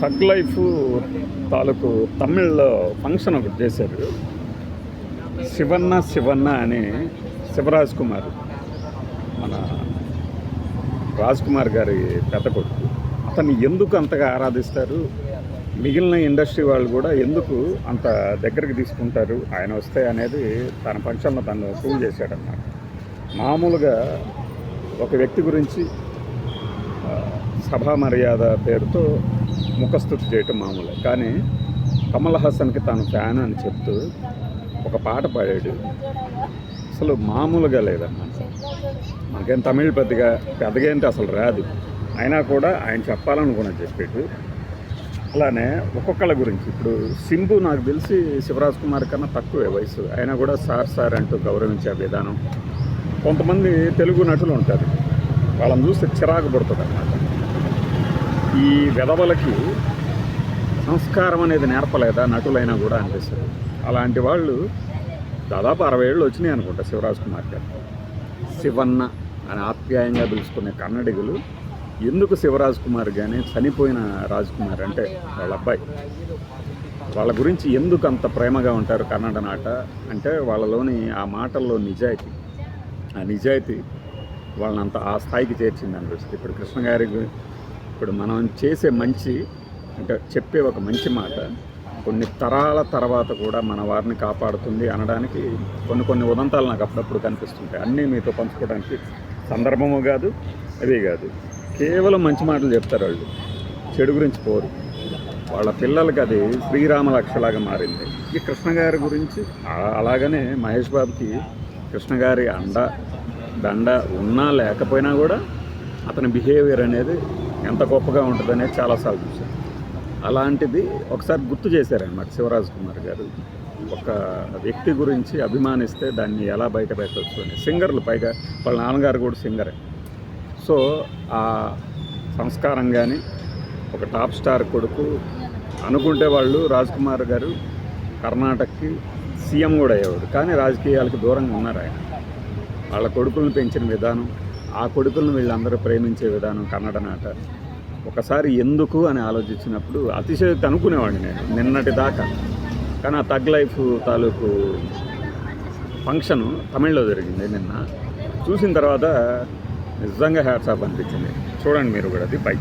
Tug life తాలూకు తమిళ్లో function ఒకటి చేశారు. శివన్న శివన్న అని శివరాజ్ కుమార్, మన రాజ్ కుమార్ గారి పెద్ద కొడుకు. అతన్ని ఎందుకు అంతగా ఆరాధిస్తారు, మిగిలిన ఇండస్ట్రీ వాళ్ళు కూడా ఎందుకు అంత దగ్గరికి తీసుకుంటారు ఆయన వస్తే అనేది తన ఫంక్షన్లో తను ప్రూవ్ చేశాడన్నమాట. మామూలుగా ఒక వ్యక్తి గురించి సభా మర్యాద పేరుతో ముఖస్థుతి చేయటం మామూలే, కానీ కమల్ హాసన్కి తాను ఫ్యాన్ అని చెప్తూ ఒక పాట పాడాడు. అసలు మామూలుగా లేదన్నమాట. మనకేం తమిళ్ పెద్దగా ఏంటి అసలు రాదు, అయినా కూడా ఆయన చెప్పాలనుకున్నది చెప్పాడు. అలానే ఒక్కొక్కళ్ళ గురించి ఇప్పుడు సింబు నాకు తెలిసి శివరాజ్ కుమార్ కన్నా తక్కువే వయసు, అయినా కూడా సార్ సార్ అంటూ గౌరవించే విధానం. కొంతమంది తెలుగు నటులు ఉంటారు, వాళ్ళని చూస్తే చిరాకు పడుతుంది అన్నమాట. ఈ వెధవలకి సంస్కారం అనేది నేర్పలేదా నటులైనా కూడా అనిపిస్తుంది. అలాంటి వాళ్ళు దాదాపు 60 ఏళ్ళు వచ్చినాయి అనుకుంటా శివరాజ్ కుమార్ గారు. శివన్న అని ఆప్యాయంగా పిలుచుకునే కన్నడిగులు ఎందుకు శివరాజ్ కుమార్ కానీ చనిపోయిన రాజ్ కుమార్ అంటే వాళ్ళ అబ్బాయి, వాళ్ళ గురించి ఎందుకు అంత ప్రేమగా ఉంటారు కన్నడ నాట అంటే వాళ్ళలోని ఆ మాటల్లో నిజాయితీ, ఆ నిజాయితీ వాళ్ళని అంత ఆ స్థాయికి చేర్చింది అనిపిస్తుంది. ఇప్పుడు కృష్ణ గారికి ఇప్పుడు మనం చేసే మంచి అంటే చెప్పే ఒక మంచి మాట కొన్ని తరాల తర్వాత కూడా మన వారిని కాపాడుతుంది అనడానికి కొన్ని ఉదంతాలు నాకు అప్పుడప్పుడు కనిపిస్తుంటాయి. అన్నీ మీతో పంచుకోవడానికి సందర్భము కాదు, అదే కాదు. కేవలం మంచి మాటలు చెప్తారు వాళ్ళు, చెడు గురించి పోరు. వాళ్ళ పిల్లలకి అది శ్రీరామ లక్షలాగా మారింది. ఈ కృష్ణ గారి గురించి అలాగనే మహేష్ బాబుకి కృష్ణ గారి దండ ఉన్నా లేకపోయినా కూడా అతని బిహేవియర్ అనేది ఎంత గొప్పగా ఉంటుందనేది చాలాసార్లు చూశాను. అలాంటిది ఒకసారి గుర్తు చేశారన్నమాట శివరాజ్ కుమార్ గారు. ఒక వ్యక్తి గురించి అభిమానిస్తే దాన్ని ఎలా బయట పెట్టవచ్చు అని. సింగర్లు పైగా వాళ్ళ నాన్నగారు కూడా సింగరే. సో ఆ సంస్కారం కానీ ఒక టాప్ స్టార్ కొడుకు అనుకుంటే వాళ్ళు రాజ్ కుమార్ గారు కర్ణాటకకి సీఎం కూడా అయ్యేవాడు, కానీ రాజకీయాలకు దూరంగా ఉన్నారు ఆయన. వాళ్ళ కొడుకులను పెంచిన విధానం, ఆ కొడుకులను వీళ్ళందరూ ప్రేమించే విధానం కన్నడ నాట ఒకసారి ఎందుకు అని ఆలోచించినప్పుడు అతిశయోక్తి అనుకునేవాడిని నేను నిన్నటి దాకా. కానీ ఆ థగ్ లైఫ్ తాలూకు ఫంక్షను తమిళ్లో జరిగింది నిన్న. చూసిన తర్వాత నిజంగా హ్యాట్స్ ఆఫ్ అనిపించింది. చూడండి మీరు కూడా, అది బై.